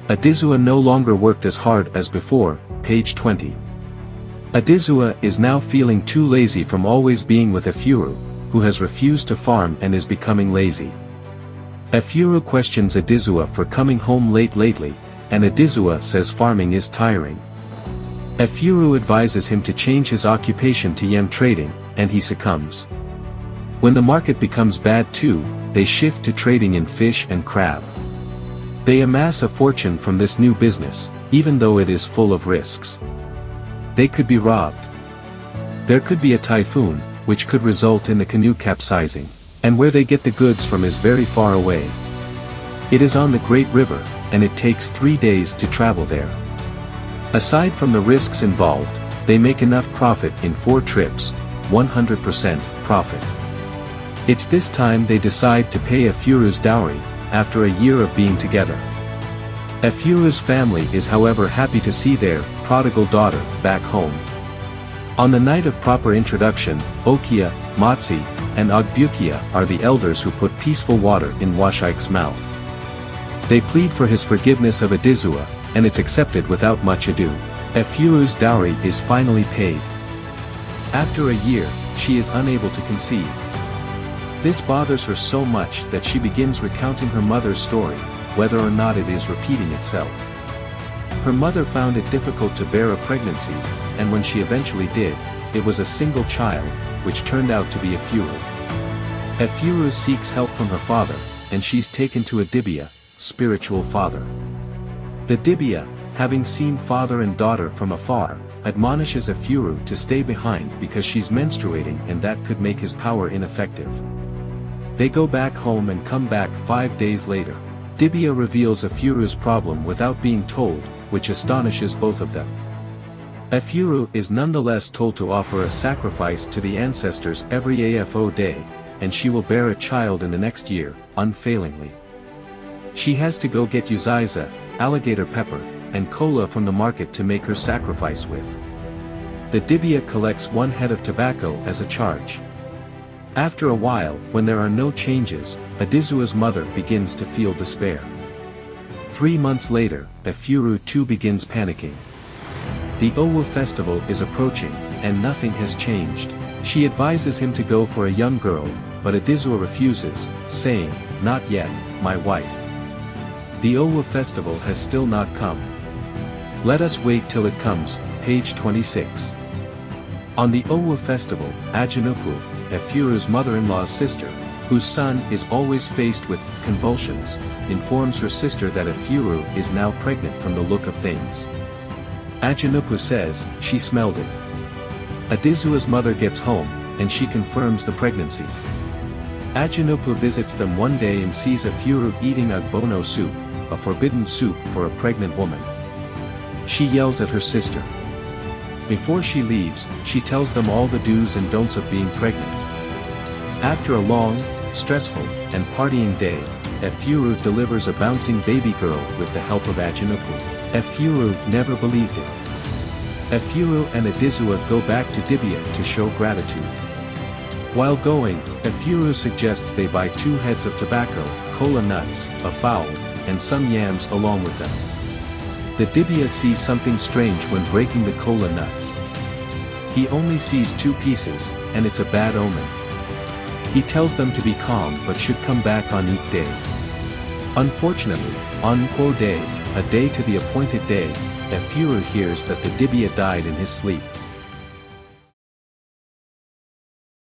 Adizua no longer worked as hard as before, page 20. Adizua is now feeling too lazy from always being with Efuru, who has refused to farm and is becoming lazy. Efuru questions Adizua for coming home late lately, and Adizua says farming is tiring. Efuru advises him to change his occupation to yam trading, and he succumbs. When the market becomes bad too, they shift to trading in fish and crab. They amass a fortune from this new business, even though it is full of risks. They could be robbed. There could be a typhoon, which could result in the canoe capsizing, and where they get the goods from is very far away. It is on the Great River, and it takes 3 days to travel there. Aside from the risks involved, they make enough profit in 4 trips, 100% profit. It's this time they decide to pay Efuru's dowry, after a year of being together. Efuru's family is however happy to see their prodigal daughter back home. On the night of proper introduction, Okia, Matsi, and Ogbukia are the elders who put peaceful water in Washike's mouth. They plead for his forgiveness of Adizua, and it's accepted without much ado. Efuru's dowry is finally paid. After a year, she is unable to conceive. This bothers her so much that she begins recounting her mother's story, whether or not it is repeating itself. Her mother found it difficult to bear a pregnancy, and when she eventually did, it was a single child, which turned out to be Efuru. Efuru seeks help from her father, and she's taken to a dibia, spiritual father. The dibia, having seen father and daughter from afar, admonishes Efuru to stay behind because she's menstruating and that could make his power ineffective. They go back home and come back 5 days later. Dibia reveals Efuru's problem without being told, which astonishes both of them. Efuru is nonetheless told to offer a sacrifice to the ancestors every AFO day, and she will bear a child in the next year, unfailingly. She has to go get uziza, alligator pepper, and cola from the market to make her sacrifice with. The dibia collects 1 head of tobacco as a charge. After a while, when there are no changes, Adizua's mother begins to feel despair. 3 months later, Efuru too begins panicking. The Owu festival is approaching, and nothing has changed. She advises him to go for a young girl, but Adizua refuses, saying, "Not yet, my wife. The Owu festival has still not come. Let us wait till it comes," page 26. On the Owu festival, Ajinupu, Efuru's mother-in-law's sister, whose son is always faced with convulsions, informs her sister that Efuru is now pregnant from the look of things. Ajinupu says, she smelled it. Adizua's mother gets home, and she confirms the pregnancy. Ajinupu visits them one day and sees Efuru eating agbono soup, a forbidden soup for a pregnant woman. She yells at her sister. Before she leaves, she tells them all the do's and don'ts of being pregnant. After a long, stressful, and partying day, Efuru delivers a bouncing baby girl with the help of Ajinupu. Efuru never believed it. Efuru and Adizua go back to Dibia to show gratitude. While going, Efuru suggests they buy 2 heads of tobacco, cola nuts, a fowl, and some yams along with them. The dibia sees something strange when breaking the cola nuts. He only sees 2 pieces, and it's a bad omen. He tells them to be calm but should come back on each day. Unfortunately, on Nkwo day, a day to the appointed day, Efuru hears that the dibia died in his sleep.